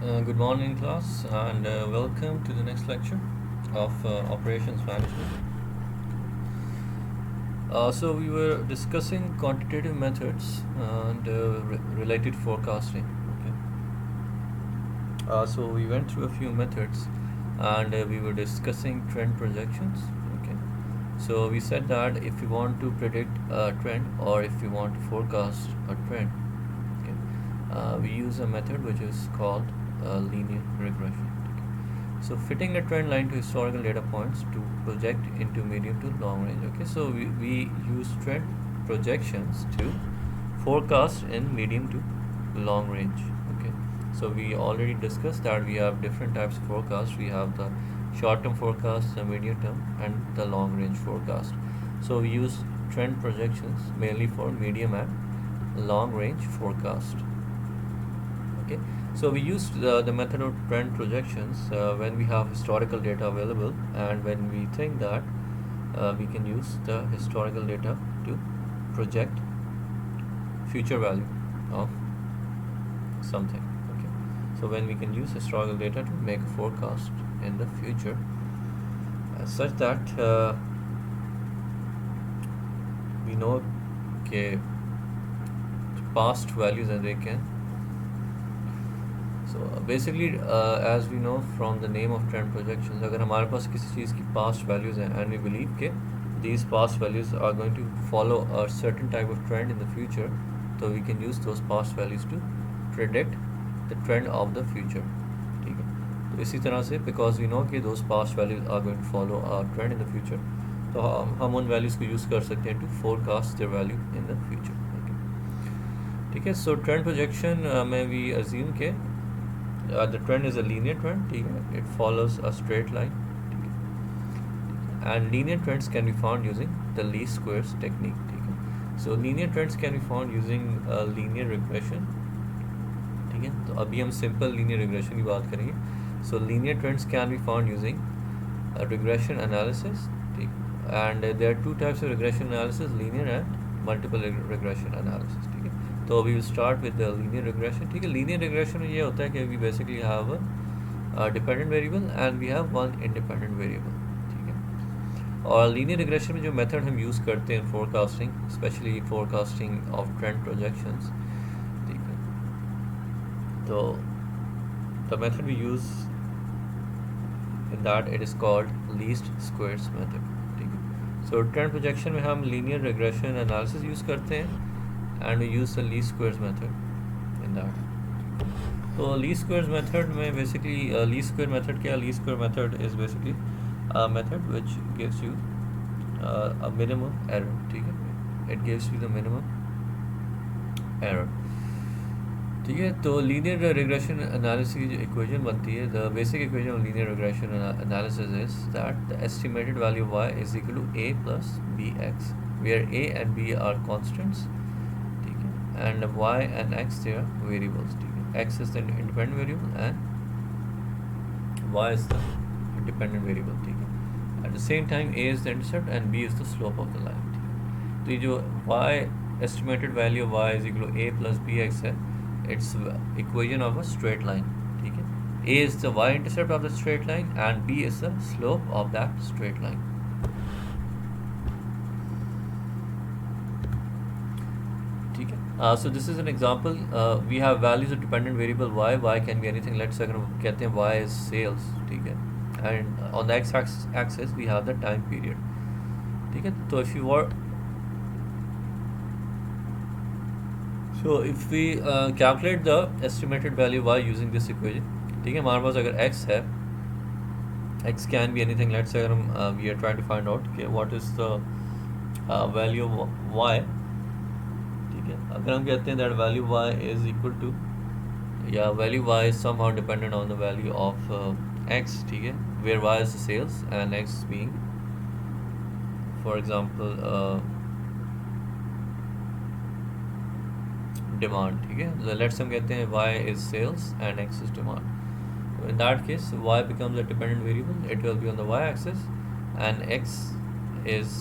Good morning, class, and welcome to the next lecture of Operations Management. So we were discussing quantitative methods and related forecasting. Okay. So we went through a few methods, and we were discussing trend projections. Okay. So we said that if you want to predict a trend or if you want to forecast a trend, okay, we use a method which is called linear regression. Okay. So fitting the trend line to historical data points to project into medium to long range. Okay, so we use trend projections to forecast in medium to long range. Okay, so we already discussed that we have different types of forecasts. We have the short term forecast, the medium term, and the long range forecast. So we use trend projections mainly for medium and long range forecast. Okay, so we used the method of trend projections when we have historical data available and when we think that we can use the historical data to project future value of something. Okay, so when we can use historical data to make a forecast in the future such that we know okay, past values and they can. So basically as we know from the name of trend projections, अगर हमारे पास किसी चीज़ की past values हैं and we believe कि these past values are going to follow a certain type of trend in the future, so we can use those past values to predict the trend of the future. ठीक है, तो इसी तरह से because we know कि those past values are going to follow a trend in the future, तो हम उन values को use कर सकते हैं to forecast their value in the future. ठीक है, so trend projection में we assume के the trend is a linear trend. ठीक है, it follows a straight line. ठीक है, and linear trends can be found using the least squares technique. ठीक है, so linear trends can be found using linear regression. ठीक है, तो अभी हम simple linear regression की बात करेंगे. So linear trends can be found using regression analysis. ठीक, and there are two types of regression analysis: linear and multiple regression analysis. ठीक है, तो we will start with the linear regression. ठीक है, linear regression में ये होता है कि we basically have a dependent variable and we have one independent variable. ठीक है, और linear regression में जो method हम use करते हैं forecasting, especially forecasting of trend projections, ठीक है, तो the method we use in that it is called least squares method. ठीक है, so trend projection में हम linear regression analysis use करते हैं and we use the least squares method in that. So least squares method में basically least square method क्या, least square method is basically a method which gives you a minimum error. ठीक है, it gives you the minimum error. ठीक है, तो linear regression analysis की जो equation बनती है, the basic equation of linear regression analysis is that the estimated value of y is equal to a plus b x, where a and b are constants. ठीक है, and y and x they are variables. ठीक है, x is the independent variable and y is the dependent variable. ठीक है, at the same time a is the intercept and b is the slope of the line. ठीक है, तो ये जो y estimated value of y is equal to a plus bx है, it's equation of a straight line. ठीक है, a is the y-intercept of the straight line and b is the slope of that straight line. ठीक है, so this is an example. We have values of dependent variable y can be anything. Let's say अगर हम कहते हैं y is sales. ठीक है, and on the x-axis we have the time period. ठीक है, तो if you were so if we calculate the estimated value y using this equation, ठीक है, हमारे पास अगर x है, x can be anything. Let's say अगर हम we are trying to find out okay, what is the value of y. ठीक है, अगर हम कहते हैं that value y is equal to value y is somehow dependent on the value of x. ठीक है, where y is the sales and x being for example demand. ठीक है, let's हम कहते हैं y is sales and x is demand. In that case y becomes a dependent variable. It will be on the y-axis and x is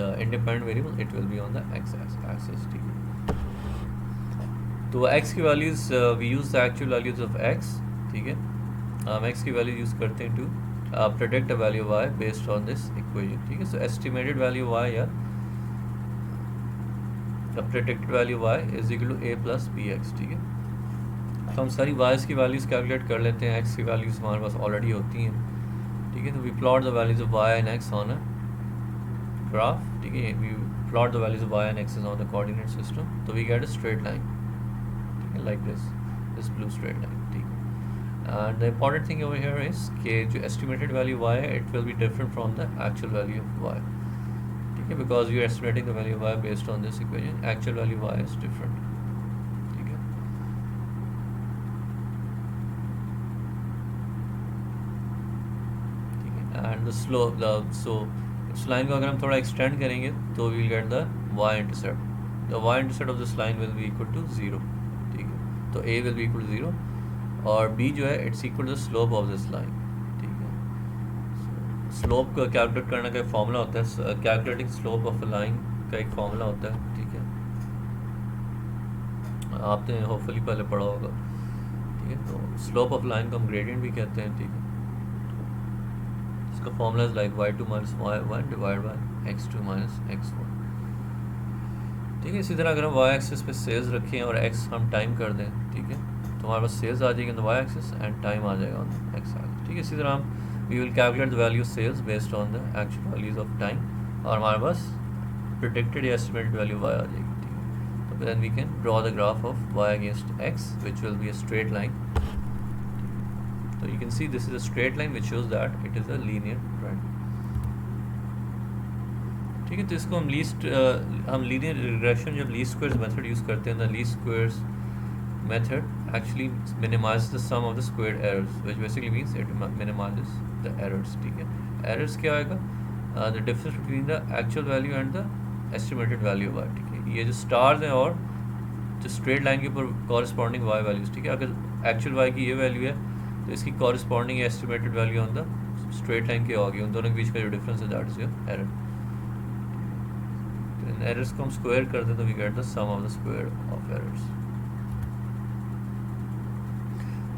the independent variable. It will be on the x-axis. ठीक है, तो x की values we use the actual values of x, ठीक है, हम x की value use करते हैं to predict a value y based on this equation, ठीक है। सो एस्टिमेटेड वैल्यू y या predicted value y is equal to a plus b x, ठीक है। तो हम सारी y's की वैल्यूज़ कैलकुलेट कर लेते हैं, x की वैल्यूज़ हमारे पास ऑलरेडी होती हैं, ठीक है। तो we plot the values of y and x on a graph, ठीक है, we plot the values of y and x on the coordinate system, तो we get a straight line, ठीक है, like this blue straight line, ठीक है। And the important thing over here is कि जो estimated value y है, it will be different from the actual value of y, ठीक है, because we are estimating the value of y based on this equation, actual value y is different, ठीक है। ठीक है, and the slope, so इस line को अगर हम थोड़ा एक्सटेंड करेंगे तो we will get the y intercept, the y intercept of this line will be equal to 0, ठीक है। तो a will be equal to 0 और b जो है it's equal to slope of this line, ठीक है। स्लोप को कैलकुलेट करने का एक फॉर्मूला होता है, calculating slope of a line का एक फॉर्मूला होता है, ठीक है, आपने होपफुली पहले पढ़ा होगा, ठीक है। तो स्लोप ऑफ लाइन को हम ग्रेडियंट भी कहते हैं, ठीक है। इसका formula is like y2 minus y1 divide by x2 minus x1, ठीक है। इसी तरह अगर हम y एक्सिस पे सेल्स रखें और x हम टाइम कर दें, ठीक है, तो हमारे पास सेल्स आ जाएगी on the Y axis and time आ जाएगा ऑन द एक्स एक्सिस, ठीक है। इसी तरह हम we will calculate the value sales based on the actual values of time और हमारे पास प्रिडिक्टेड या एस्टिमेटेड वैल्यू वाई आ जाएगी, ठीक है। तो then we can draw the graph of Y against X which will be a straight line, तो you can see this is a straight line which shows that it is a linear trend, ठीक है। तो इसको हम हम linear regression जब least squares method use करते हैं, the least squares method actually minimizes the sum of the squared errors, which basically means it minimizes the errors, ठीक है। errors क्या आएगा, the difference between the actual value and the estimated value y, ठीक है। ये जो stars हैं और जो straight line के ऊपर corresponding y values, ठीक है, अगर actual y की ये value है तो इसकी corresponding estimated value on the straight line की होगी, उन दोनों के बीच का जो difference है that is your error। तो इन errors को हम square कर दें तो we get the sum of the square of errors,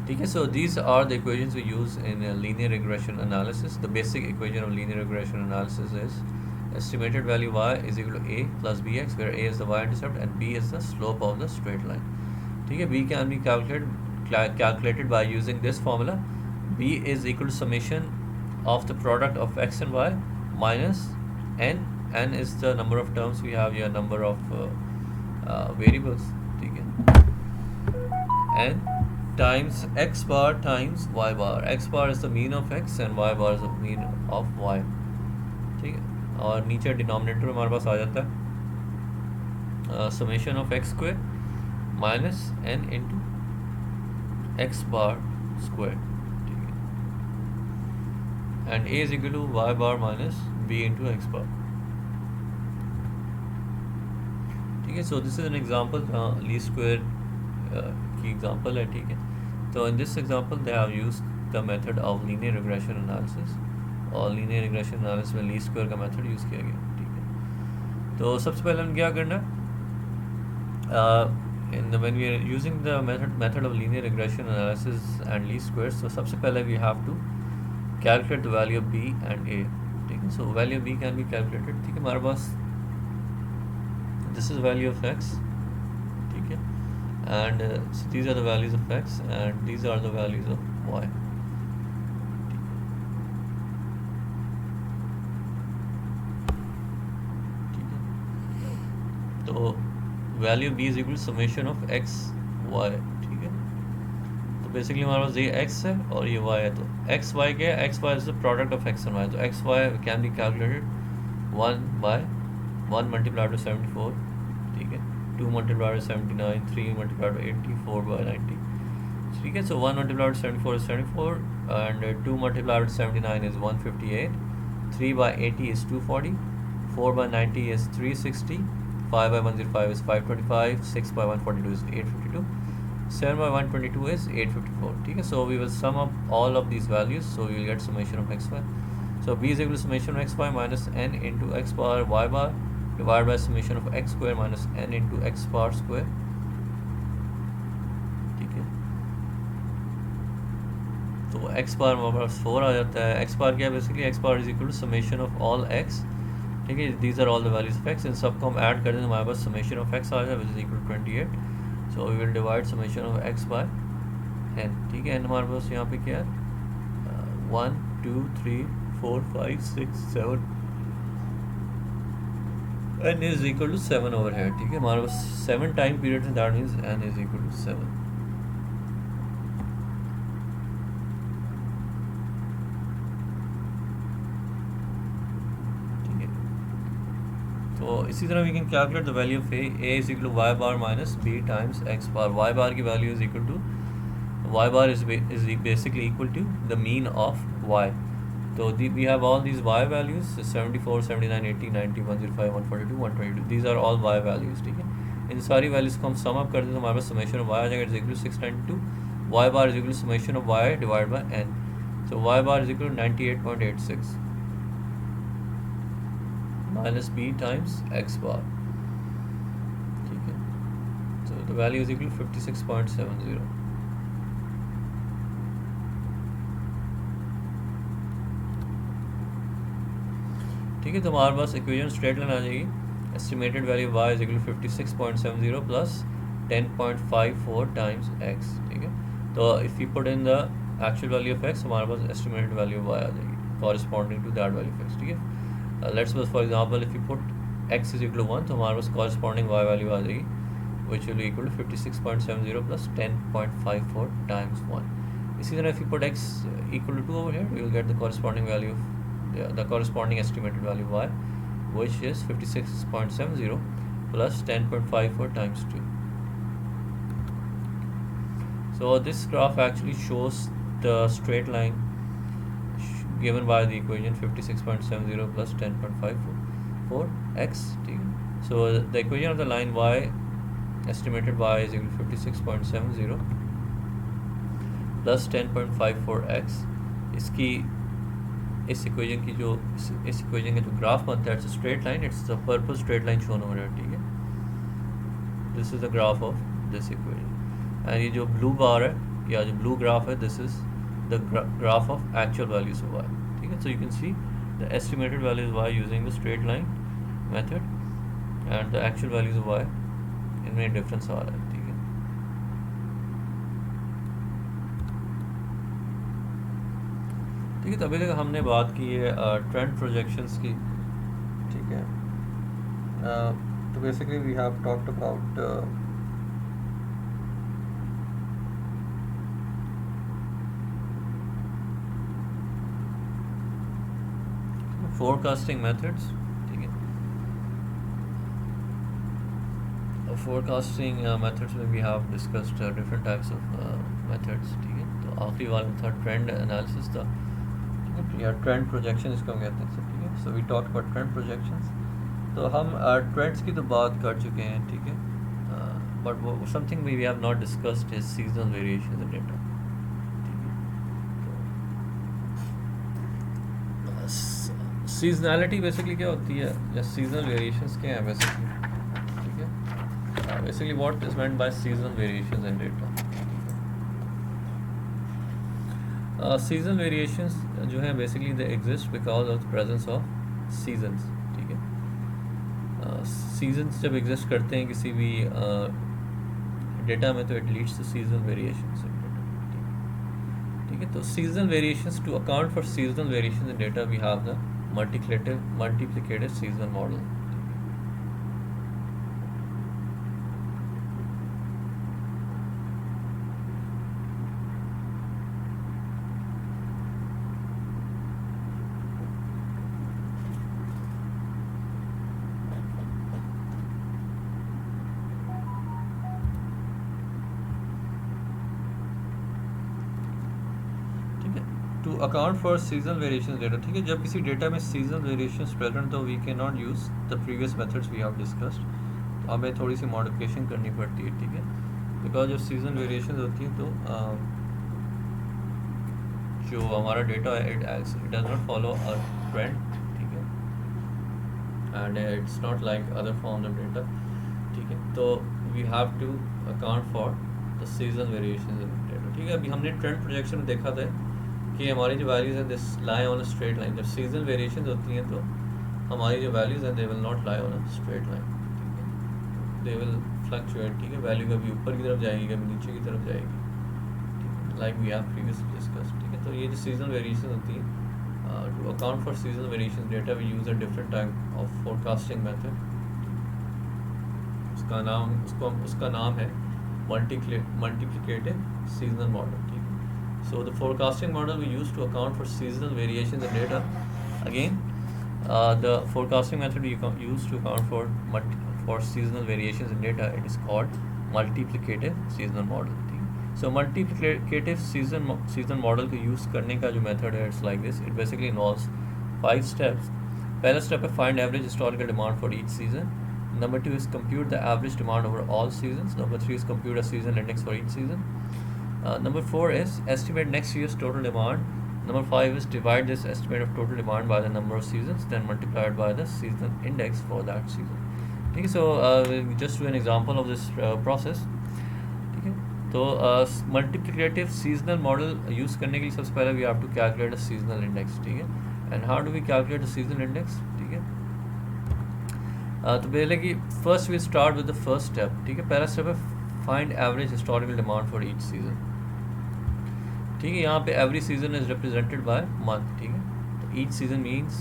ठीक है। So these are the equations we use in linear regression analysis. The basic equation of linear regression analysis is estimated value y is equal to a plus b x, where a is the y intercept and b is the slope of the straight line, ठीक है। b can be calculated by using this formula, b is equal to summation of the product of x and y minus n is the number of terms we have here, number of variables, ठीक है, n times x bar times y bar, x bar is the mean of x and y bar is the mean of y, ठीक है। और नीचे denominator में हमारे पास आ जाता है summation of X square minus n into X bar square, ठीक है, and a is equal to y bar minus b into X bar, ठीक है। So this is an example, least square की एग्जांपल है, ठीक है। तो in this example they have used the method of linear regression analysis, और linear regression analysis में least square का मेथड यूज़ किया गया, ठीक है। तो सबसे पहले हम क्या करना है, when we are using the method of linear regression analysis and least squares, तो सबसे पहले we have to calculate the value of b and a, ठीक है। So value of b can be calculated, ठीक है। हमारे पास this is value of x, ठीक है, and so these are the values of x and these are the values of y, ठीक है। तो value b is equal summation of x y, ठीक है। तो बेसिकली हमारे पास ये x है और ये y है, तो x y क्या है, x y is the product of x and y, तो x y can be calculated 1 by 1 multiplied by 74, ठीक है, 2 multiplied by 79, 3 multiplied by 80, 4 by 90, ठीक है। So 1 multiplied by 74 is 74 and 2 multiplied by 79 is 158, 3 by 80 is 240, 4 by 90 is 360, 5 by 105 is 525, 6 by 142 is 852, 7 by 122 is 854, ठीक है। So we will sum up all of these values, so we will get summation of xy. So b is equal to summation of xy minus n into x bar y bar divided by summation of x square minus n into x bar square, तो x बार हमारे पास 4 आ जाता है। X bar क्या है basically, X bar is equal to summation of all X, ठीक है, these are all the values of X, इन सबको हम ऐड कर दें तो हमारे पास समेशन ऑफ एक्स आ जाए which is equal to 28। So we will divide summation of X by N, ठीक है। एन हमारे पास यहाँ पे क्या है 1 2 3 4 5 6 7, N is equal to 7 over है, ठीक है। हमारे पास 7 टाइम पीरियड है, that means N is equal to 7। तो इसी तरह we can calculate the value of A is equal to Y bar minus B times X bar. Y bar की value is equal to, Y bar is basically equal to the mean of Y. तो we have all these Y values 74 79 80 90 105 142 122, these are all y values, ठीक है। इन सारी values को हम sum up कर दें तो हमारे पास समेशन ऑफ वाई आ जाएगा is equal to 692, Y bar is equal to summation of Y divide by N. So Y bar is equal to 98.86 minus B times X bar, ठीक है। So the value is equal to 56.70, ठीक है। तो हमारे पास equation straight line आ जाएगी, estimated value y is equal to 56.70 plus 10.54 times x, ठीक है। तो if you put in the actual value of x, हमारे पास एस्टिमेटेड वैल्यू y आ जाएगी corresponding to that value of x, ठीक है। Let's suppose for example if you put x is equal to 1, तो हमारे पास कॉरस्पॉन्डिंग y वैल्यू आ जाएगी which will equal to 56.70 plus 10.54 times 1। इसी तरह if you put x equal to 2 over here, you will get the corresponding value of the corresponding estimated value y, which is 56.70 plus 10.54 times 2. So this graph actually shows the straight line given by the equation 56.70 plus 10.54 x, so the equation of the line y, estimated y is equal to 56.70 plus 10.54 x। इसकी इस equation की जो इस equation का जो graph बनता है, it's straight line, it's the purple straight line shown over here, ठीक है। This is the graph of this equation, and ये जो ब्लू बार है या जो ब्लू ग्राफ है, this is the graph of actual values of y, ठीक है। So you can see the estimated values y using the straight line method and the actual values of y, इनमें difference आ रहा है, ठीक है। ठीक है, तो अभी तक हमने बात की है ट्रेंड प्रोजेक्शंस की, ठीक है। तो basically we have talked about forecasting methods, ठीक है। फोरकास्टिंग मेथड्स में we have discussed different types of methods, ठीक है। तो आखिरी वाला था ट्रेंड एनालिसिस था, या ट्रेंड प्रोजेक्शन इसको हम कहते हैं, ठीक है। So we talk about trend projections. तो हम ट्रेंड्स की तो बात कर चुके हैं, ठीक है, बट वो something we have not discussed is seasonal variations in data, ठीक है। सीजनैलिटी बेसिकली क्या होती है या सीजनल वेरिएशंस क्या है बेसिकली, ठीक है। Basically what is meant by seasonal variations in data. Seasonal variations जो है basically they exist because of the presence of seasons, ठीक है। सीजन्स जब एग्जिस्ट करते हैं किसी भी डेटा में, तो it leads to seasonal variations in data, ठीक है। तो seasonal variations, to account for seasonal variations in data we have the multiplicative seasonal model. To account for seasonal variations data, ठीक है। जब किसी डेटा में सीजनल वेरिएशंस प्रेजेंट, तो we can not use the previous methods we have discussed, तो हमें थोड़ी सी modification करनी पड़ती है, ठीक है। बिकॉज जब सीजनल वेरिएशंस होती हैं तो जो हमारा डेटा है it does not follow a trend, ठीक है, and it's not like other forms of data, ठीक है। तो we have to account for the seasonal variations in data, ठीक है। अभी हमने ट्रेंड प्रोजेक्शन में देखा था कि हमारी जो वैल्यूज़ हैं this lie on a straight line. जब सीजनल वेरिएशन होती हैं तो हमारी जो वैल्यूज़ हैं they will not lie on a straight line, ठीक है, दे विल फ्लक्चुएट, ठीक है, वैल्यू कभी ऊपर की तरफ जाएगी कभी नीचे की तरफ जाएगी, ठीक है, like we have previously discussed, ठीक है। तो ये जो सीजनल वेरिएशन होती है, to account for seasonal variation data we use a different type of forecasting method. उसका नाम है मल्टीप्लिकेटिव सीजनल मॉडल, ठीक है। So the forecasting model we use to account for seasonal variation in data. Again the forecasting method you use to account for seasonal variations in data, it is called multiplicative seasonal model, ठीक है। So multiplicative season model को use करने का जो method है it's like this, it basically involves 5 steps. पहला step है find average historical demand for each season. Number 2 is compute the average demand over all seasons. Number 3 is compute a season index for each season. Number 4 is estimate next year's total demand. Number 5 is divide this estimate of total demand by the number of seasons, then multiply it by the season index for that season. ठीक है, so we'll just do an example of this process. ठीक है, तो multiplicative seasonal model use करने के लिए सबसे पहले we have to calculate a seasonal index, ठीक है। And how do we calculate the seasonal index, ठीक है। तो पहले कि first we start with the first step, ठीक है। पहला स्टेप है find average historical demand for each season, ठीक है। यहाँ पे every season is represented by month, ठीक है। तो each season means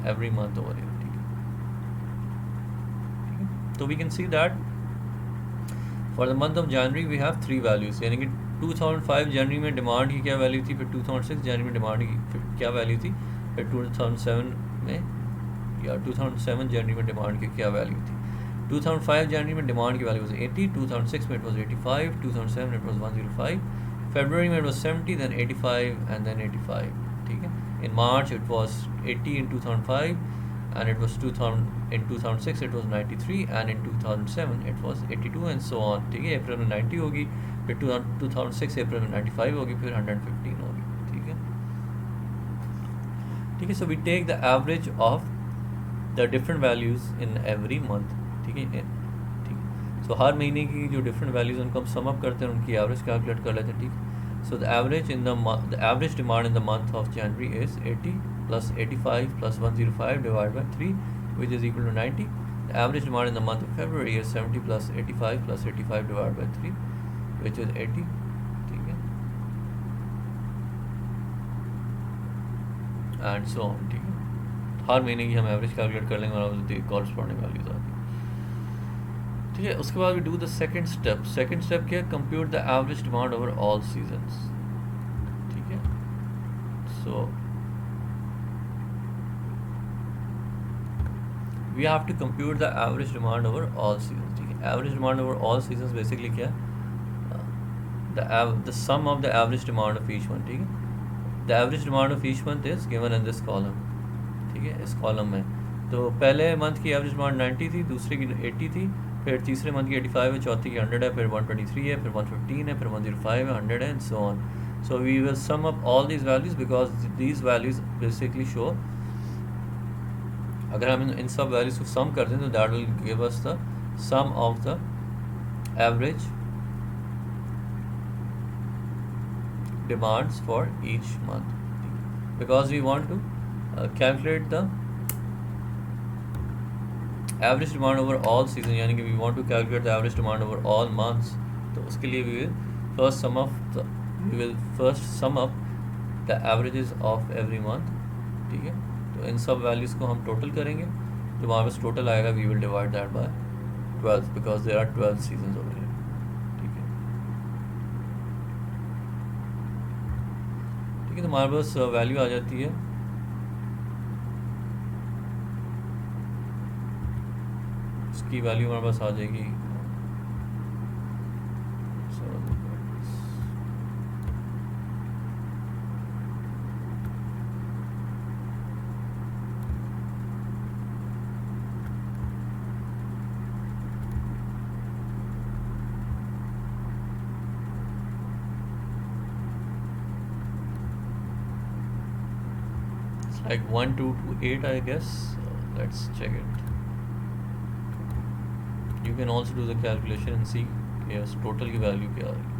every month over here, ठीक है, ठीक है। तो we can see that for the month of January we have 3 values, यानी कि 2005 जनवरी में डिमांड की क्या वैल्यू थी, फिर 2006 जनवरी में डिमांड की फिर क्या वैल्यू थी, फिर 2007 में या 2007 जनवरी में डिमांड की क्या वैल्यू थी। 2005 जनवरी में डिमांड की वैल्यू वाज 80, 2006 में इट वाज 85, 2007 इट वाज 105, फरवरी में it was 70, then 85 and then 85, ठीक है। In March it was 80 in 2005 and it was 2000 in 2006 it was 93 and in 2007 it was 82 and so on, ठीक है। अप्रैल में 90 होगी, फिर 2006 अप्रैल में 95 होगी, फिर 115 होगी, ठीक है, ठीक है। So we take the average of the different values in every month, ठीक है, ठीक है। सो हर महीने की जो डिफरेंट वैल्यूज़ उनको हम सम अप करते हैं, उनकी एवरेज कैलकुलेट कर लेते हैं, ठीक है। So the average demand in the month of January is 80 plus 85 plus 105 divide by 3 which is equal to 90। The average demand in the month of February is 70 plus 85 plus 85 divide by 3 which is 80, ठीक है, and so on, ठीक है। हर महीने की हम average calculate कर लेंगे और उसकी कॉरस्पॉन्डिंग वैल्यूज आती है, ठीक है। उसके बाद we do the second step. Second step क्या है, compute the average demand over all seasons, ठीक है। So we have to compute the average demand over all seasons, ठीक है। Average demand over all seasons basically क्या है, the sum of the average demand of each month, ठीक है। The average demand of each month is given in this column, ठीक है, इस column में। तो पहले मंथ की एवरेज डिमांड 90 थी, दूसरे की 80 थी, फिर तीसरे मंथ की 85 है, चौथे की 100 है, फिर 123 है, फिर 115 है, फिर 105 है, 100 है, and so on. So we will sum up all these values because these values basically show, अगर हम इन सब वैल्यूज को सम करते हैं तो that will give us the sum of the average demands for each month, because we want to calculate the average demand over all season, यानी कि we want to calculate the average demand over all months। तो उसके लिए we will first sum up the averages of every month, ठीक है। तो इन सब values को हम टोटल करेंगे, जो हमारे पास टोटल आएगा we will divide that by 12 because there are 12 seasons over here, ठीक है, ठीक है। तो हमारे पास वैल्यू आ जाती है की वैल्यू हमारे पास आ जाएगी like 1 2 to 8 I guess. Let's check it. You can also do the calculation and see yes total की value क्या आ रही है।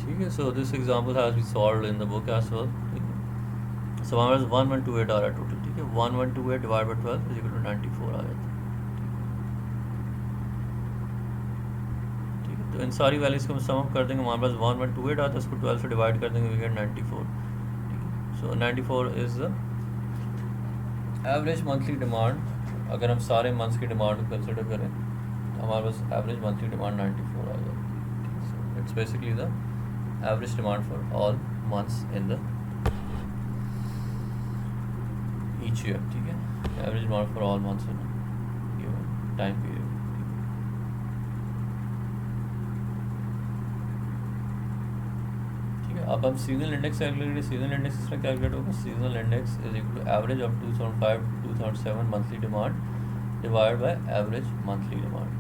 ठीक है. So this example has been solved in the book as well. ठीक है. So हमारे पास 1128 आ रहा है टोटल. ठीक है. 1128 divide by 12 is equal to 94 आ जाता है. ठीक है. तो इन सारी वैल्यूज़ को हम सम अप कर देंगे. हमारे पास 1128 आता है, उसको 12 से डिवाइड कर देंगे, वी गेट 94. ठीक है. सो 94 is the average monthly demand. अगर हम सारे मंथ्स की डिमांड को कंसिडर करें तो हमारे पास एवरेज मंथली डिमांड 94 आ जाती है. So it's basically the average demand for all months in the each year. ठीक है. Average demand for all months in given time period. अब हम seasonal index calculate. Seasonal index इसमें कैलकुलेट होगा. Seasonal index is equal to average of 2005 to 2007 monthly demand divide by average monthly demand.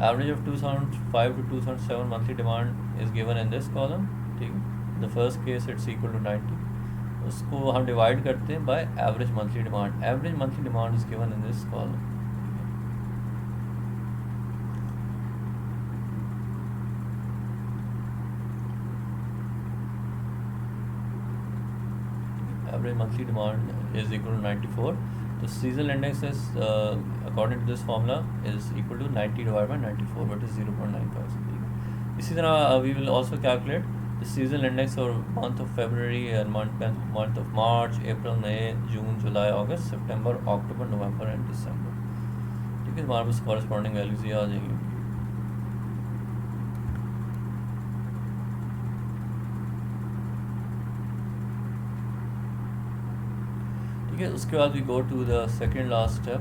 Average of 2005 to 2007 monthly demand is given in this column. ठीक है. The first case it's equal to 90. उसको हम divide करते हैं by average monthly demand. Average monthly demand is given in this column. Average monthly demand is equal to 94. The seasonal index is according to this formula is equal to 90 divided by 94, which is 0.95. इसी तरह we will also calculate the seasonal index for month of February and month of March, April, May, June, July, August, September, October, November and December. ठीक है. हमारे पास corresponding values ये आ जाएंगी. ठीक है. उसके बाद we go to the second last step.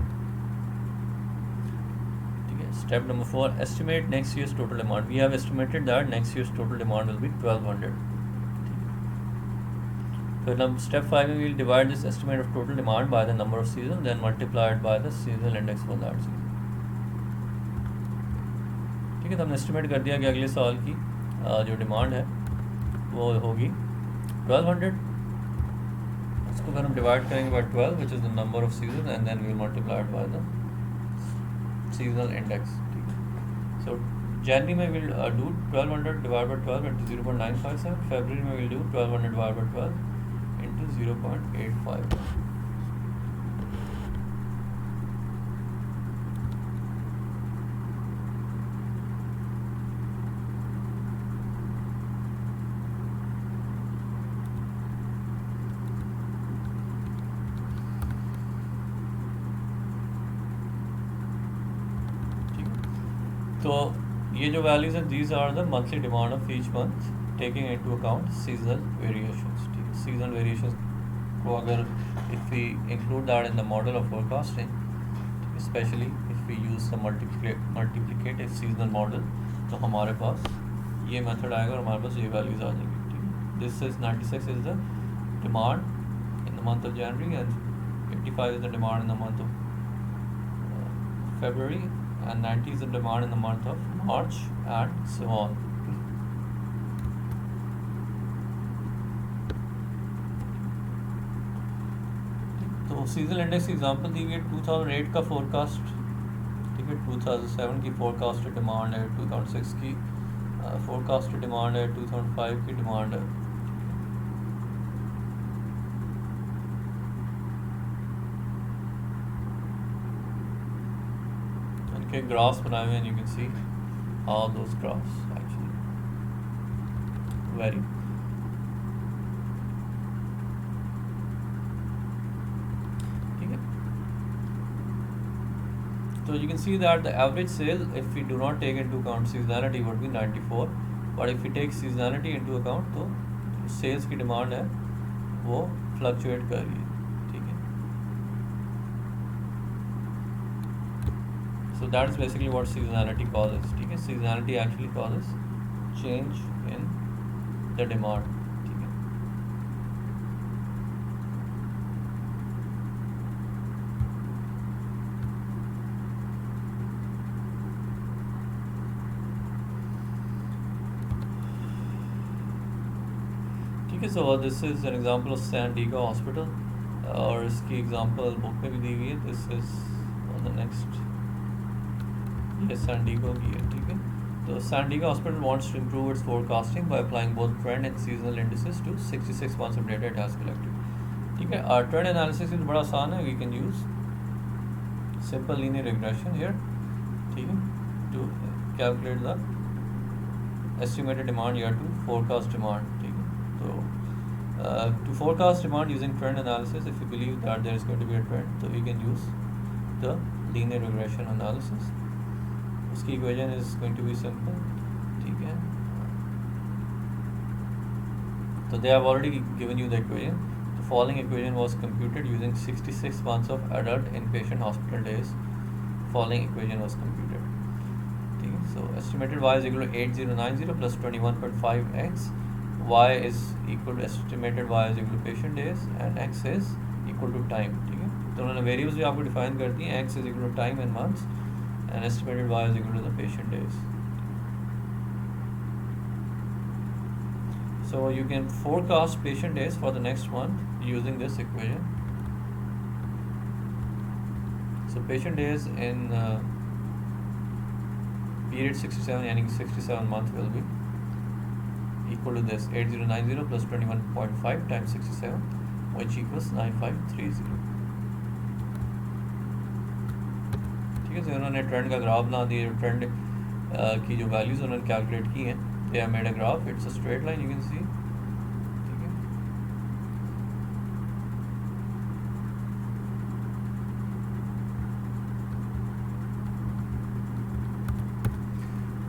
ठीक है. Step number 4, estimate next year's total demand. We have estimated that next year's total demand will be 1200. फिर हम स्टेप 5 में we will divide this estimate of total demand by the number of season, then multiplied by the seasonal index for that season. ठीक है. तो हमने estimate कर दिया कि अगले साल की जो डिमांड है वो होगी 1200. उसको फिर हम डिवाइड करेंगे by 12 which is the number of season and then we will multiply it by the seasonal index. ठीक है. सो जनवरी में will do 1200 divide by 12 into 0.957. फरवरी में will do 1200 divide by 12 into 0.85. तो ये जो वैल्यूज हैं these are the monthly demand of each month taking into account seasonal variations. ठीक है. सीजनल वेरिएशंस को अगर if we include that in the model of forecasting, especially if we use the multiplicative seasonal model, तो हमारे पास ये method आएगा और हमारे पास ये वैल्यूज आ जाएंगी. ठीक है. This is 96 is the demand in the month of January and 85 is the demand in the month of February and 90 is the demand in the month of March and so on. तो seasonal index example दी गई 2008 का forecast. ठीक है. 2007 की forecast demand है, 2006 की forecast demand है, 2005 की डिमांड है. के ग्राफ्स बनाए हुए हैं. You can see how those graphs actually vary. ठीक है. तो you can see that the average sale if we do not take into account seasonality would be 94, but if we take seasonality into account तो sales की demand है वो fluctuate कर रही है. So that is basically what seasonality causes. ठीक है. Seasonality actually causes change in the demand. ठीक है. ठीक है. So this is an example of San Diego Hospital और इसकी एग्जांपल बुक में भी दी हुई है. This is on the next ये सैन डिगो की है. ठीक है. The San Diego Hospital wants to improve its forecasting by applying both trend and seasonal indices to 66 months of data it has collected. ठीक है, ट्रेंड एनालिसिस भी बड़ा आसान है. We can use simple linear regression here. ठीक है, to calculate the estimated demand या to forecast demand. ठीक है, तो to forecast demand using trend analysis, if you believe that there is going to be a trend, so we can use the linear regression analysis. उसकी equation is going to be simple. ठीक है, तो they have already given you the equation. The following equation was computed using 66 months of adult inpatient hospital days. Following equation was computed. ठीक है, so estimated y is equal to 8090 plus 21.5x. y is equal to estimated y is equal to patient days and x is equal to time. ठीक है, तो उन्होंने variables भी आपको define कर दी हैं. x is equal to time in months and estimated y is equal to the patient days. So you can forecast patient days for the next month using this equation. So patient days in period 67 यानी कि 67 month will be equal to this 8090 plus 21.5 times 67, which equals 9530. से उन्होंने trend का graph बना दिया. Trend की जो values उन्होंने कैलकुलेट की हैं, they have made a graph. It's a straight line, you can सी. ठीक है,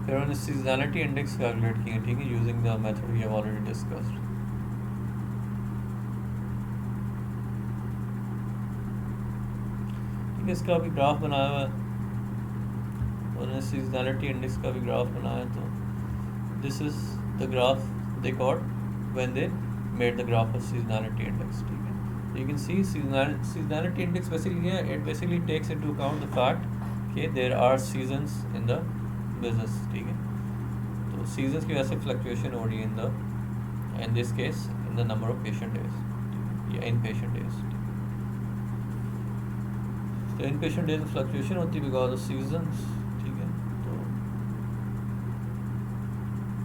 फिर उन्होंने सीजनैलिटी इंडेक्स कैलकुलेट की है. ठीक है, using the method we have already discussed. ठीक है, इसका भी ग्राफ बनाया हुआ है. उन्होंने सीजनैलिटी इंडेक्स का भी ग्राफ बनाया. तो this is the graph they got when they made the graph of seasonality index. ठीक है, you can see seasonality index basically है, it basically takes into account the fact कि there are seasons in the business. ठीक है, तो seasons की वजह से फ्लक्चुएशन हो रही है in this case in the number of patient days या इन पेशेंट डेज. तो इन पेशेंट डेज में फ्लक्चुएशन होती है बिकॉज ऑफ सीजन्स.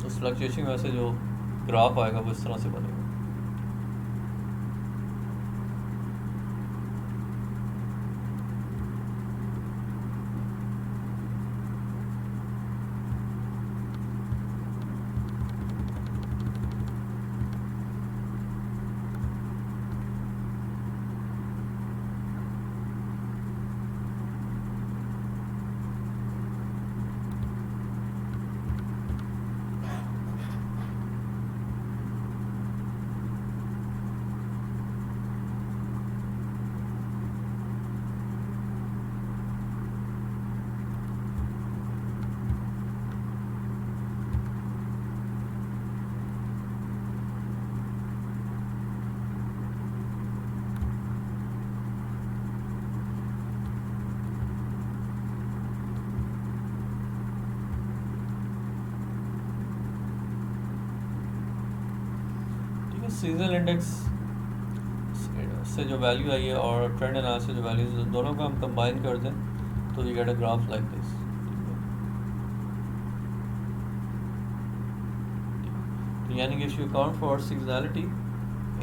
उस फ्लक्चुएशन की वजह से जो ग्राफ आएगा वो इस तरह से बनेगा. सीजनल इंडेक्स से जो वैल्यू आई है और ट्रेंड एनालिसिस से जो वैल्यूज, दोनों को हम कंबाइन कर दें तो we get a graph like this. तो यानी कि if you account for seasonality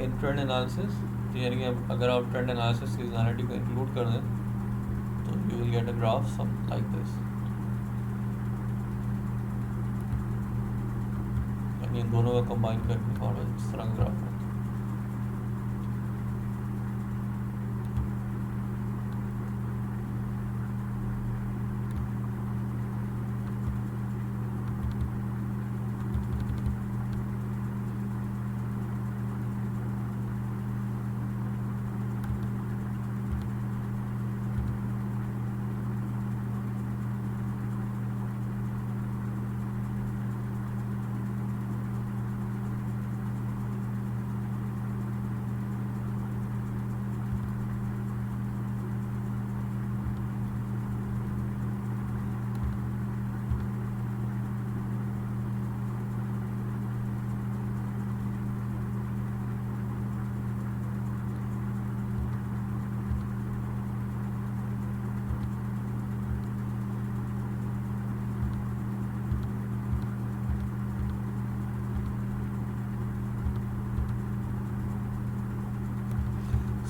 in trend analysis, तो यानी कि अगर आप ट्रेंड एनालिसिस सीजनैलिटी को इंक्लूड कर दें तो you will get a graph some like this. यानी इन दोनों का कंबाइन करके और इस तरह का ग्राफ.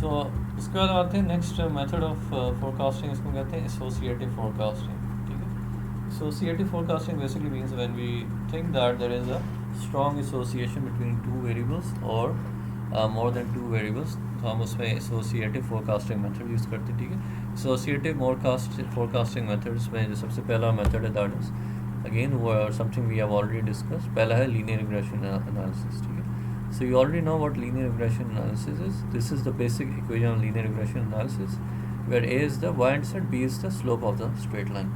सो उसके बाद आते हैं नेक्स्ट मेथड ऑफ फोरकास्टिंग, इसको कहते हैं एसोसिएटिव फोरकास्टिंग, ठीक है। Associative forecasting basically means when we think that there is a strong association between two variables और मोर देन टू वेरिएबल्स, तो हम उसमें एसोसिएटिव फोरकास्टिंग मेथड यूज़ करते हैं, ठीक है। एसोसिएटिव फोरकास्टिंग मेथड्स में जो सबसे पहला मेथड है that is again something we have already discuss, पहला है लीनियर रिग्रेशन एनालिसिस, ठीक है। So you already know what linear regression analysis is. This is the basic equation of linear regression analysis, where a is the y-intercept, b is the slope of the straight line.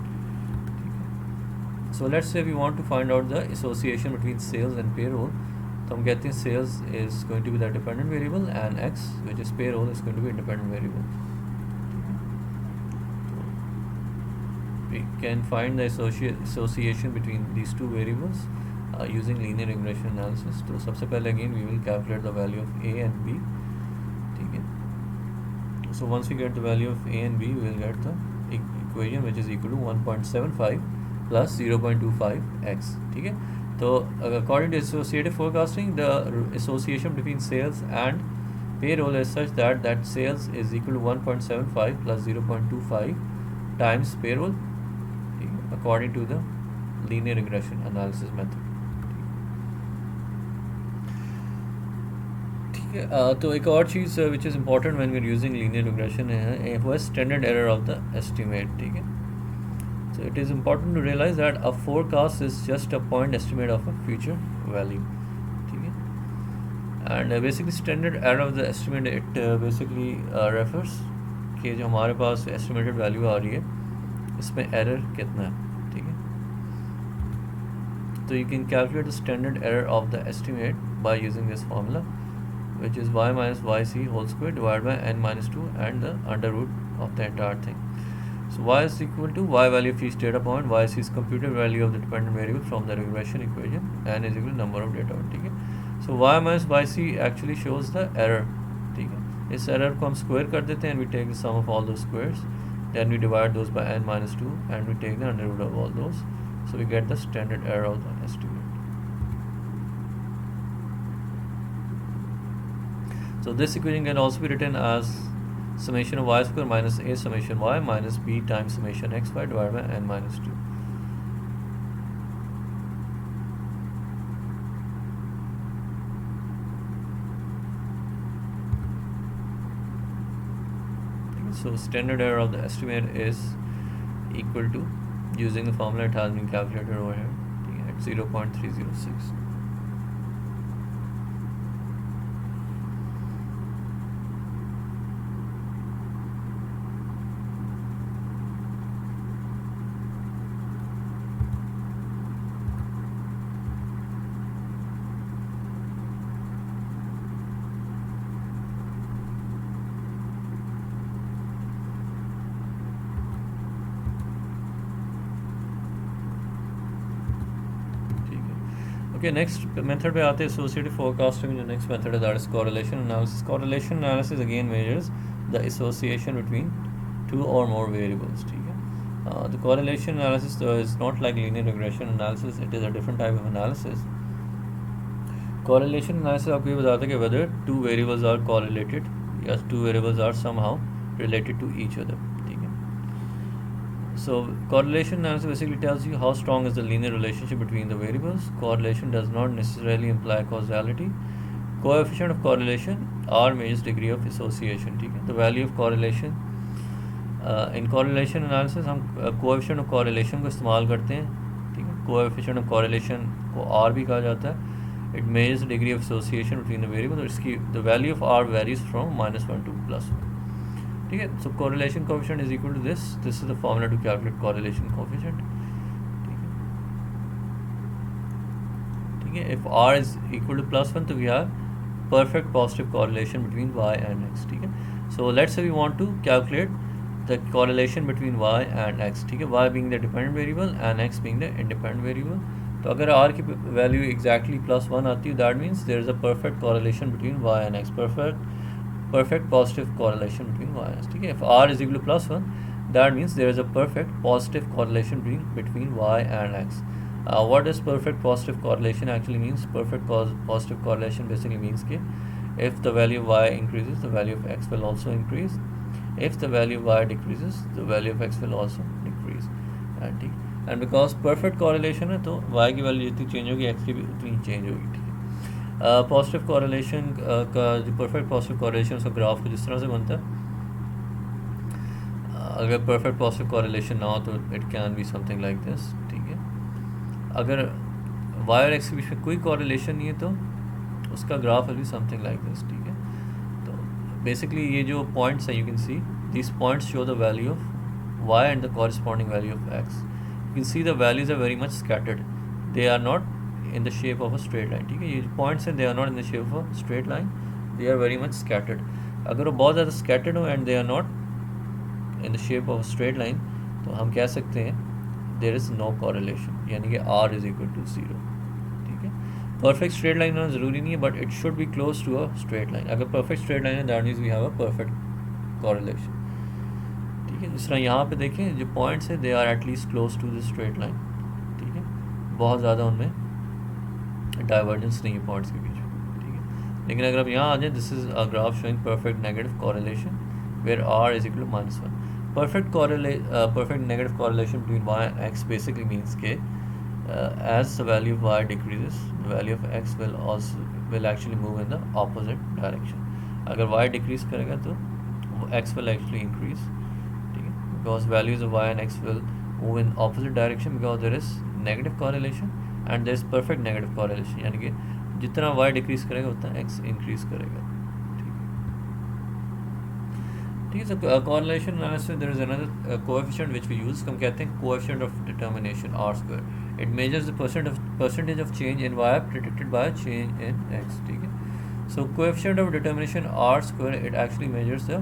So let's say we want to find out the association between sales and payroll. So हम कहते हैं sales is going to be the dependent variable and x, which is payroll, is going to be independent variable. We can find the association between these two variables using linear regression analysis. तो सबसे पहले again we will calculate the value of a and b, ठीक है। So once we get the value of a and b, we will get the equation which is equal to 1.75 plus 0.25 x, ठीक है। तो according to associative forecasting, the association between sales and payroll is such that sales is equal to 1.75 plus 0.25 times payroll, according to the linear regression analysis method. तो एक और चीज़ which is important when we are using linear regression है वो है standard error of the estimate, ठीक है। So it is important to realise that a forecast is just a point estimate of a future value, ठीक है। And basically standard error of the estimate it basically refers कि जो हमारे पास estimated value आ रही है इसमें एरर कितना है, ठीक है। तो you can calculate the standard error of the estimate by using this formula, which is y minus yc whole square divided by n minus 2 and the under root of the entire thing. So y is equal to y value of each data point, yc is computed value of the dependent variable from the regression equation, n is equal to number of data point, ठीक है। So y minus yc actually shows the error, ठीक है। इस error को हम square कर देते हैं and we take the sum of all those squares, then we divide those by n minus 2 and we take the under root of all those, so we get the standard error of the estimate. So this equation can also be written as summation of y square minus a summation y minus b times summation xy divided by n minus 2. So standard error of the estimate is equal to, using the formula it has been calculated over here, at 0.306. Okay, next method पे आते हैं associative forecasting. जो next method है that is correlation analysis. Correlation analysis again measures the association between two और more variables, ठीक है। The correlation analysis is not like linear regression analysis, it is a different type of analysis. Correlation analysis आपको ये बताता है कि whether two variables are correlated या two variables are somehow related to each other, ठीक है। So correlation analysis basically tells you how strong is the linear relationship between the variables. Correlation does not necessarily imply causality. Coefficient of correlation R measures degree of association, ठीक है। The value of correlation in correlation analysis हम coefficient of correlation को इस्तेमाल करते हैं, ठीक है। Coefficient of correlation को R भी कहा जाता है। It measures degree of association between the variables और इसकी the value of R varies from -1 to +1, ठीक है। So correlation coefficient is equal to this is the formula to calculate correlation coefficient, ठीक है। If r is equal to +1 तो we have perfect positive correlation between y and x, ठीक है। So let's say we want to calculate the correlation between y and x, ठीक है। y being the dependent variable and x being the independent variable. तो अगर r की value exactly +1 आती है that means there is a perfect correlation between y and x, perfect positive correlation between y and x, ठीक है। If r is equal to +1 that means there is a perfect positive correlation between y and x. What does perfect positive correlation actually means? Perfect positive correlation basically means कि If the value of y increases, the value of x will also increase. If the value of y decreases, the value of x will also decrease. And because perfect correlation है तो y की value जितनी change होगी x की भी उतनी change होगी, ठीक है. पॉजिटिव कॉरेलेशन का जो परफेक्ट पॉजिटिव कॉरेलेशन उसका ग्राफ को जिस तरह से बनता है, अगर परफेक्ट पॉजिटिव कॉरेलेशन ना हो तो it can be something like this, ठीक है. अगर y और x के बीच में कोई कॉरेलेशन नहीं है तो उसका graph will be something like this, ठीक है. तो बेसिकली ये जो पॉइंट्स हैं, you can see this points show the value of y and the corresponding value of x. You can see the values are very much scattered. They are not in the shape of a straight line, ठीक है. ये जो points हैं, they are not in the shape of a straight line. They are very much scattered. अगर वो बहुत ज़्यादा scattered हो and they are not in the shape of a straight line, तो हम कह सकते हैं there is no correlation, यानी कि r is equal to 0, ठीक है. परफेक्ट स्ट्रेट लाइन होना ज़रूरी नहीं है, but it should be close to a straight line. अगर परफेक्ट स्ट्रेट लाइन है, that means we have a perfect correlation, ठीक है. जिस तरह यहाँ पे देखें जो पॉइंट्स है, they are at least close to the straight line, ठीक है. बहुत ज़्यादा उनमें डाइवर्जेंस नहीं है पॉइंट्स के बीच में, ठीक है. लेकिन अगर आप यहाँ आ जाए, this is a graph showing perfect negative correlation where r is equal to -1. Perfect negative correlation between y and x basically means कि as the value of y decreases, the value of x will actually move in the opposite direction. अगर y decrease करेगा तो x will actually increase, ठीक है. Because values of y and x will move in opposite direction because there is negative correlation and there is perfect negative correlation, यानी कि जितना y decrease करेगा उतना x increase करेगा, ठीक है. So correlation analysis, there is another coefficient which we use. हम कहते हैं coefficient of determination r square. It measures the percentage of change in y predicted by change in x, ठीक है. So coefficient of determination r square, it actually measures the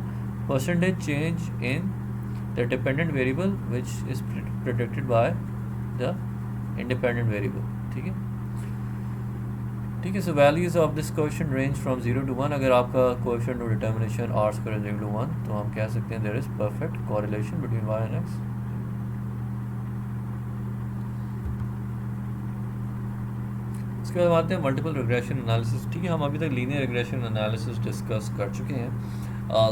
percentage change in the dependent variable which is predicted by the independent variable, ठीक है. ठीक है. So values of this coefficient range from 0 to 1. अगर आपका coefficient of determination r square is equal to 1, तो हम कह सकते हैं there is perfect correlation between y and x. इसके बाद आते हैं मल्टीपल रिग्रेशन एनालिसिस, ठीक है. हम अभी तक लीनियर रिग्रेशन एनालिसिस डिस्कस कर चुके हैं.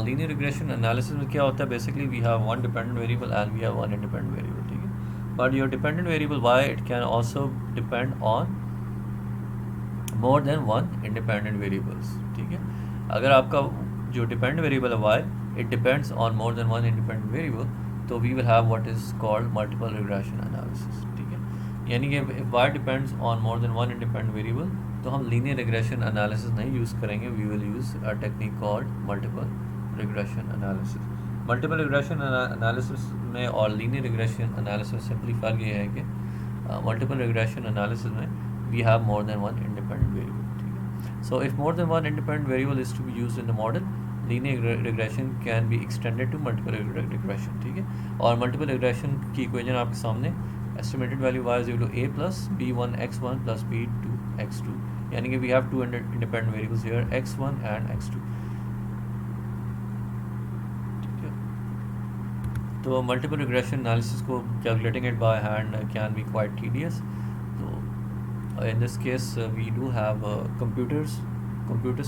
लीनियर रिग्रेशन एनालिसिस में क्या होता है, basically we have one dependent variable and we have one independent variable, ठीक है. But your dependent variable y, it can also depend on more than one independent variables, ठीक है. अगर आपका जो डिपेंडेंट वेरिएबल है y, it depends on more than one independent variable, तो we will have what is called multiple regression analysis, ठीक है. यानी कि if y depends on more than one independent variable, तो हम लीनियर रिग्रेशन एनालिसिस नहीं use करेंगे. We will use a technique called multiple regression analysis. Multiple regression analysis में और लीनियर रिग्रेशन एनालिसिस सिंपली फ़र्क ये है कि मल्टीपल रिग्रेशन एनालिसिस में we have more than one independent variable, ठीक है. So if more than one independent variable is to be used in the model, linear regression can be extended to multiple regression, ठीक है. और multiple regression की equation आपके सामने, estimated value y is equal to a plus b1 x1 plus b2 x2, यानी कि we have two independent variables here, x1 and x2, ठीक है. तो multiple regression analysis को calculating it by hand can be quite tedious. In this case we do have computer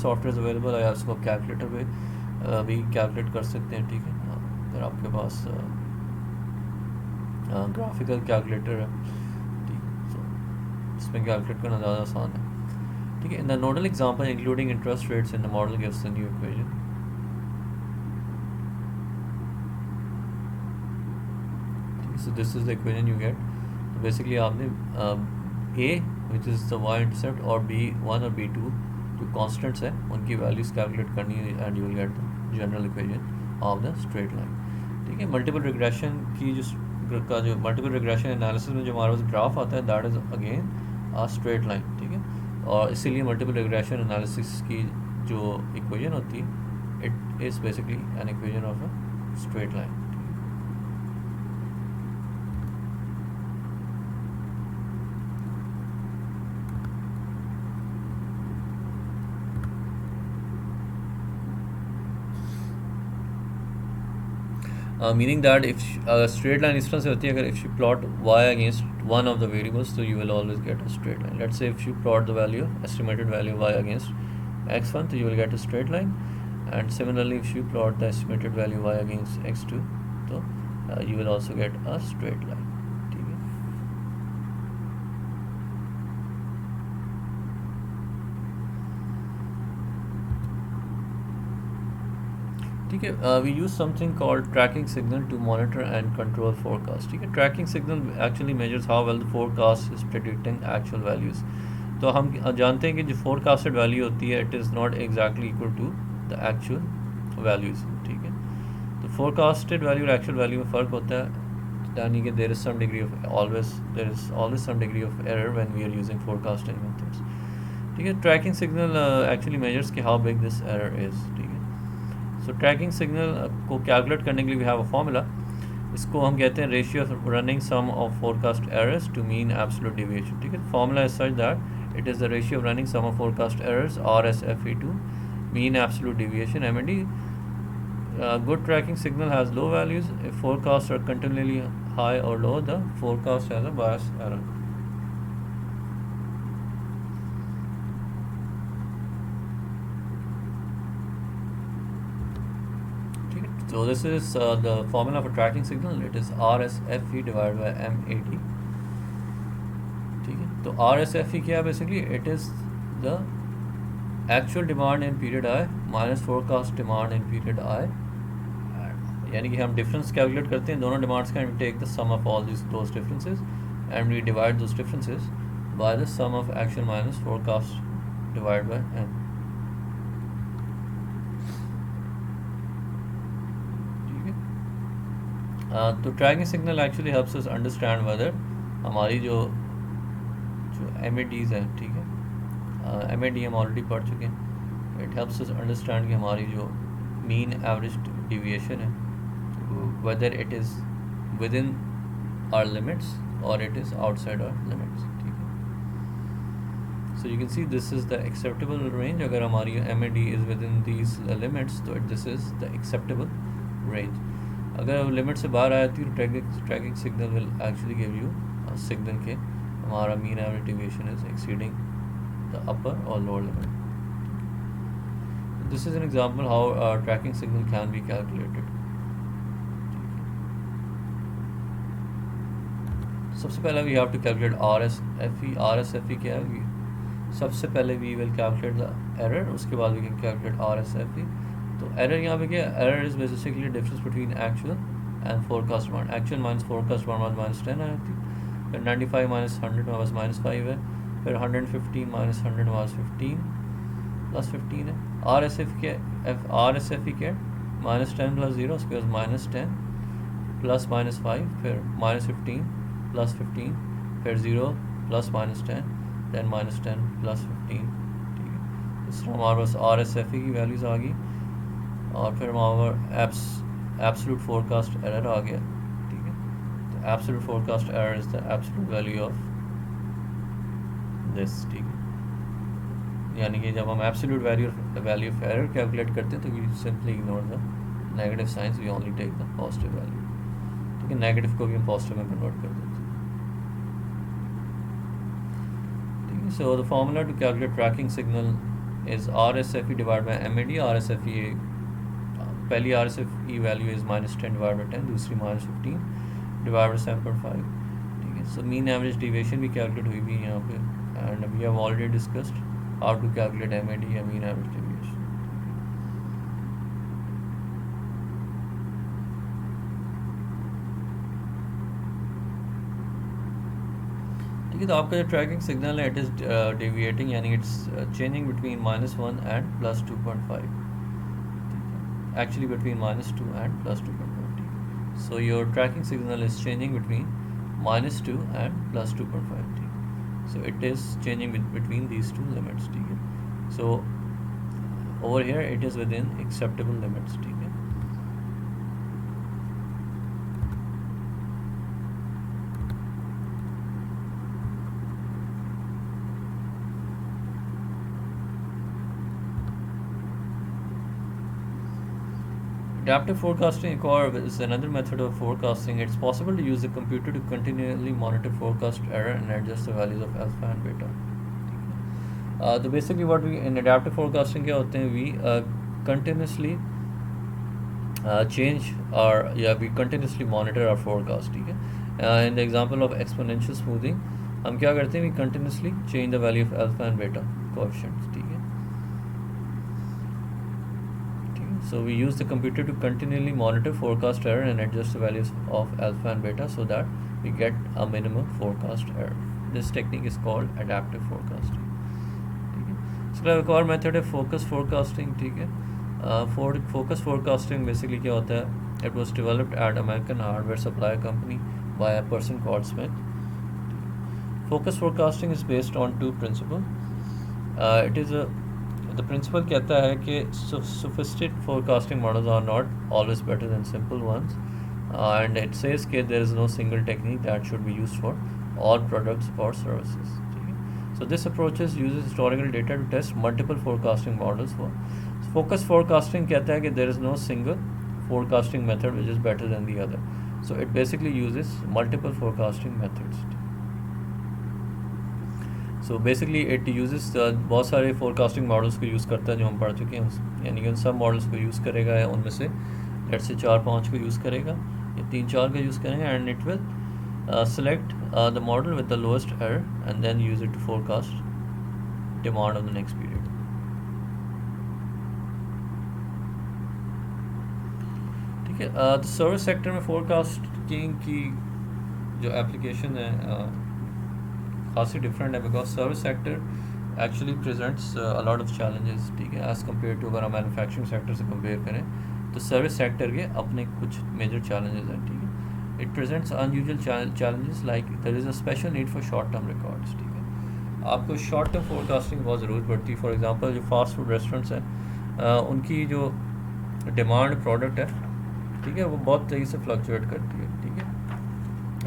softwares available. या उसको calculator पे भी कैलकुलेट कर सकते हैं, ठीक है. अगर आपके पास ग्राफिकल कैलकुलेटर है, ठीक है, तो इसमें कैलकुलेट करना ज़्यादा आसान है, ठीक है. In the nodal example including interest rates in the model gives the new equation, ठीक है. So this is the equation you get. Basically आपने a which is the y intercept और b1 और b2 जो कांस्टेंट्स है उनकी values calculate करनी है and you will get the general equation of the straight line, ठीक है. मल्टीपल रिग्रेशन की जो मल्टीपल रिग्रेशन एनालिसिस में जो हमारे पास ग्राफ आता है, that is again a straight line, ठीक है. और इसीलिए मल्टीपल रिग्रेशन एनालिसिस की जो इक्वेशन होती है, it is basically an equation of a straight line. Meaning that if straight line इस तरह से होती है, अगर if you plot y against one of the variables, तो you will always get a straight line. Let's say if you plot the value estimated value y against x1, तो you will get a straight line. And similarly, if you plot the estimated value y against x2, तो you will also get a straight line. ठीक है. ठीक है. We use something called tracking signal to monitor and control forecast. ठीक है. Tracking signal actually measures how well the forecast is predicting actual values. तो हम जानते हैं कि जो forecasted value होती है it is not exactly equal to the actual values. ठीक है. तो forecasted value और actual value में फ़र्क होता है, यानी कि there is always some degree of error when we are using forecasting methods. ठीक है. Tracking signal actually measures कि how big this error is. ठीक है. सो ट्रैकिंग सिग्नल को कैलकुलेट करने के लिए वी हैव अ फार्मूला. इसको हम कहते हैं ratio of running sum of forecast errors to mean absolute deviation. ठीक है. Formula is such that it is the ratio of running sum of forecast errors RSFE to mean absolute deviation MAD. Good tracking signal has low values. If forecasts are continually high or low, the forecast has a bias error. So this is the formula for tracking signal. It is RSFE divided by MAD. ठीक है. तो RSFE क्या है basically? It is the actual demand in period I minus forecast demand in period I. यानी कि हम difference calculate करते हैं दोनों demands का, and we take the sum of all those differences and we divide those differences by the sum of actual minus forecast divided by M. तो tracking signal actually helps us understand whether हमारी जो MADs हैं. ठीक है. MAD हम already पढ़ चुके हैं. इट हेल्प्स अस अंडरस्टैंड कि हमारी जो मीन एवरेज डिविएशन है whether it is within our limits और it is outside our limits. ठीक है. So you can see this is the acceptable range. अगर हमारी MAD is within these limits तो this is the acceptable range. अगर limit से बाहर आती है तो tracking signal will actually give you signal के हमारा mean average deviation is exceeding the upper और lower limit. This is an example how tracking signal can be calculated. सबसे पहले we have to calculate RSFE. RSFE क्या है? सबसे पहले we will calculate the error, उसके बाद वी कैन कैलकुलेट RSFE. तो एरर यहाँ पे क्या है? Error is basically difference between actual and forecast demand. Actual minus forecast demand -10 आई थी. फिर 95 माइनस 100 में बस -5 है. फिर 115 माइनस 100 में 15 प्लस 15 है. RSFE क्या है? RSFE क्या है? -10 प्लस 0, उसके बाद -10 प्लस -5, फिर -15 प्लस 15, फिर 0 प्लस -10, देन -10 प्लस 15. ठीक है. इस तरह हमारे पास RSFE की वैल्यूज़ आ गई और फिर हमारा एब्सोल्यूट फोरकास्ट एरर आ गया. ठीक है. तो absolute forecast error is the absolute value of this. ठीक है. यानी कि जब हम absolute value of error calculate करते हैं तो we simply ignore the negative signs, we only take the positive value. ठीक है. नेगेटिव को भी हम पॉजिटिव में कन्वर्ट कर देते हैं. ठीक है. So the formula to calculate tracking signal is RSFE divide by MAD. RSFE पहली RSFE value is -10 divide by 10, दूसरी -15 डिवाइड बाई 7.5. ठीक है. सो मीन एवरेज डिविएशन भी कैलकुलेट हुई भी यहाँ पे, and we have already discussed how to calculate MAD या मीन एवरेज डिविएशन. ठीक है. तो आपका जो ट्रैकिंग सिग्नल है इट इज़ डेविएटिंग, यानी it's changing between -1 and +2.5. Actually between -2 and +2.5. So your tracking signal is changing between -2 and +2.5. So it is changing between these two limits. So over here it is within acceptable limits. Adaptive forecasting is another method of forecasting. It's possible to use the computer to continually monitor forecast error and adjust the values of alpha and beta. तो basically what we in adaptive forecasting क्या होते हैं, we continuously change our we continuously monitor our forecast, ठीक है. In the example of exponential smoothing हम क्या करते हैं, we continuously change the value of alpha and beta coefficients, ठीक है. So we use the computer to continually monitor forecast error and adjust the values of alpha and beta so that we get a minimum forecast error. This technique is called adaptive forecasting, ठीक है. इसके अलावा एक और method है focus forecasting, ठीक है. Focus forecasting basically क्या होता है, it was developed at American hardware supply company by a person called Smith. Focus forecasting is based on two principle. It is the principle कहता है कि sophisticated forecasting models are not always better than simple ones, and it says that there is no single technique that should be used for all products or services. So this approach uses historical data to test multiple forecasting models. For focus forecasting कहता है कि there is no single forecasting method which is better than the other. So it basically uses multiple forecasting methods. So basically it use बहुत सारे forecasting models को use करता है जो हम पढ़ चुके हैं, यानी कि उन सब मॉडल्स को यूज़ करेगा, या उनमें से लेट से 4-5 को यूज़ करेगा या 3-4 का यूज़ करेंगे, and it will select the model with the lowest error and then use it to forecast demand of the next period. ठीक है. तो सर्विस सेक्टर में फोरकास्टिंग की जो एप्लीकेशन है खासी डिफरेंट है, because service sector actually presents a lot of challenges, ठीक है, एज़ कम्पेयर टू अगर हम मैन्युफैक्चरिंग सेक्टर से कंपेयर करें तो सर्विस सेक्टर के अपने कुछ मेजर चैलेंजेस हैं, ठीक है. It presents unusual challenges like there is a special need for short term records, ठीक है. आपको शॉर्ट टर्म फोरकास्टिंग बहुत ज़रूरत पड़ती है. फॉर एग्जांपल जो फास्ट फूड रेस्टोरेंट्स हैं उनकी जो डिमांड प्रोडक्ट है, ठीक है, वो बहुत तेज़ी से फ्लक्चुएट करती है, ठीक है.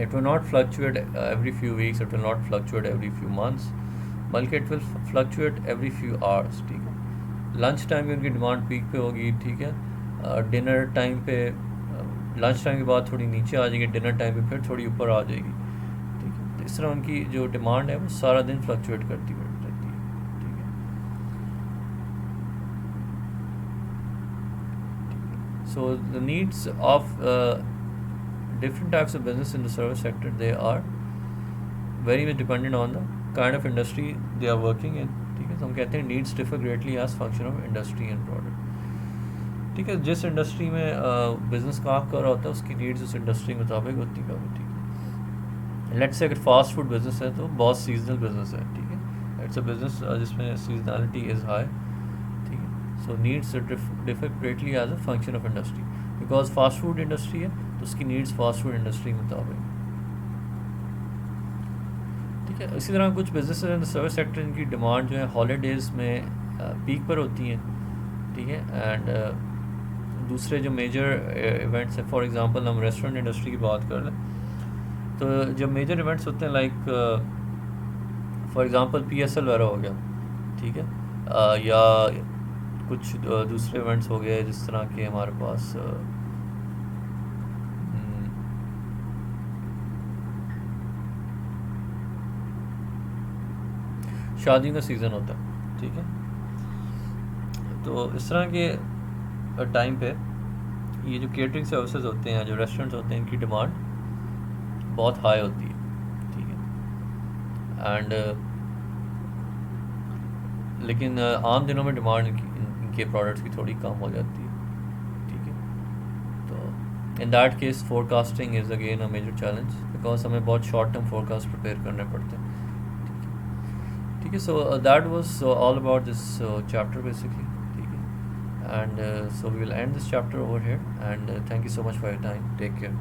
It will not fluctuate every few weeks, it will not fluctuate every few months, बल्कि it will fluctuate every few hours, ठीक है. लंच टाइम में उनकी डिमांड पीक पे होगी, ठीक है. डिनर टाइम पे लंच टाइम के बाद थोड़ी नीचे आ जाएगी, डिनर टाइम पे फिर थोड़ी ऊपर आ जाएगी, ठीक है. तो इस तरह उनकी जो डिमांड है वो सारा दिन फ्लक्चुएट करती रहती है, ठीक है. So the needs of different types of business in the service sector, they are very much dependent on the kind of industry they are working in, ठीक है. तो हम कहते हैं needs differ greatly as function of industry and product, ठीक है. जिस industry में बिजनेस काम कर रहा होता है उसकी नीड्स उस इंडस्ट्री के मुताबिक होती है, ठीक है. लेट्स से अगर फास्ट फूड बिजनेस है तो बहुत सीजनल बिजनेस है, ठीक है. इट्स अ बिजनेस जिसमें सीजनलिटी इज़ हाई, ठीक है. So needs differ greatly as a function of industry, because fast food industry है तो उसकी नीड्स फास्ट फूड इंडस्ट्री के मुताबिक, ठीक है. इसी तरह कुछ business in the service sector इनकी डिमांड जो है हॉलीडेज़ में पीक पर होती हैं, ठीक है. एंड दूसरे जो मेजर इवेंट्स हैं, फॉर एग्जांपल हम रेस्टोरेंट इंडस्ट्री की बात कर लें तो जब मेजर इवेंट्स होते हैं लाइक फॉर एग्जांपल PSL वगैरह हो गया, ठीक है, या कुछ दूसरे इवेंट्स हो गए जिस तरह के हमारे पास शादी का सीज़न होता है, ठीक है. तो इस तरह के टाइम पे ये जो केटरिंग सर्विसेज होते हैं, जो रेस्टोरेंट्स होते हैं, इनकी डिमांड बहुत हाई होती है, ठीक है. एंड लेकिन आम दिनों में डिमांड इनके प्रोडक्ट्स की थोड़ी कम हो जाती है, ठीक है. तो in that case forecasting is again a major challenge, because हमें बहुत शॉर्ट टर्म फोरकास्ट प्रिपेयर करने पड़ते हैं, ठीक है. So that was all about this chapter basically, ठीक है. And so we will end this chapter over here, and thank you so much for your time. Take care.